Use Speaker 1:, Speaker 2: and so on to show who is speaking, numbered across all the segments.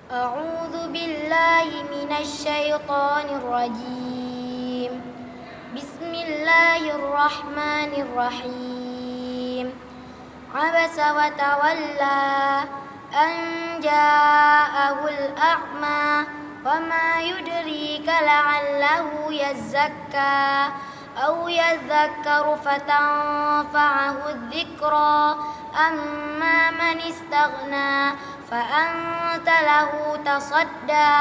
Speaker 1: أعوذ بالله من الشيطان الرجيم. بسم الله الرحمن الرحيم. عبس وتولى أن جاءه الأعمى وما يدريك لعله يزكى أو يذكر فتنفعه الذكرى أما من استغنى فأنت له تصدى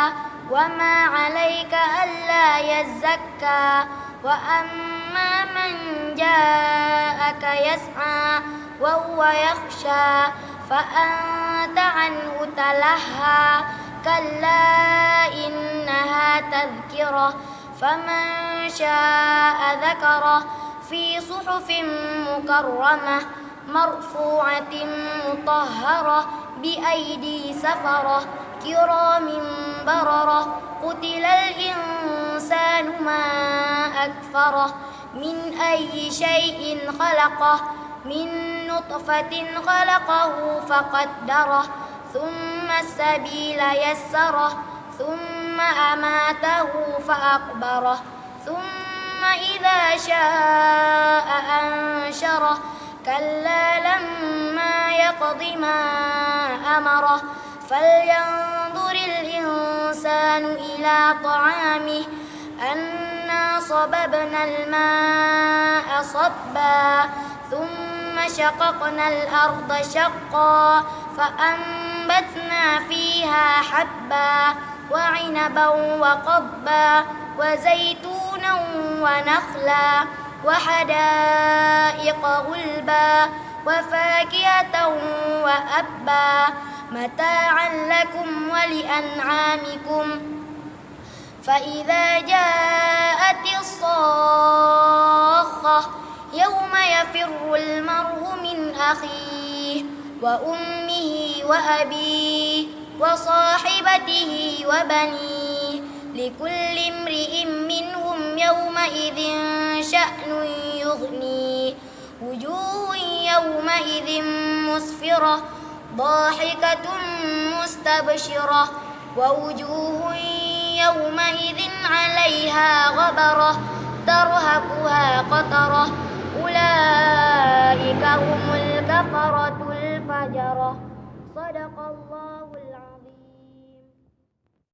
Speaker 1: وما عليك ألا يزكى وأما من جاءك يسعى وهو يخشى فأنت عنه تلهى كلا إنها تذكرة فمن شاء ذكره في صحف مكرمة مرفوعة مطهرة بأيدي سفرة كرام بررة قتل الإنسان ما أكفره من أي شيء خلقه من نطفة خلقه فقدره ثم السبيل يسره ثم أماته فأقبره ثم إذا شاء أنشره كلا لما يقض ما أمره فلينظر الإنسان إلى طعامه أنا صببنا الماء صبا ثم شققنا الأرض شقا فأنبتنا فيها حبا وعنبا وقضبا وزيتونا ونخلا وحدائق غلبا وفاكهة وأبا متاعا لكم ولأنعامكم فإذا جاءت الصاخة يوم يفر المرء من أخيه وأمه وأبيه وصاحبته وبنيه لكل امرئ منهم يومئذ شأن يغنيه وجوه يومئذ مسفرة ضاحكة مستبشرة ووجوه يومئذ عليها غبرة ترهقها قترة أولئك هم الكفرة الفجرة صدق الله.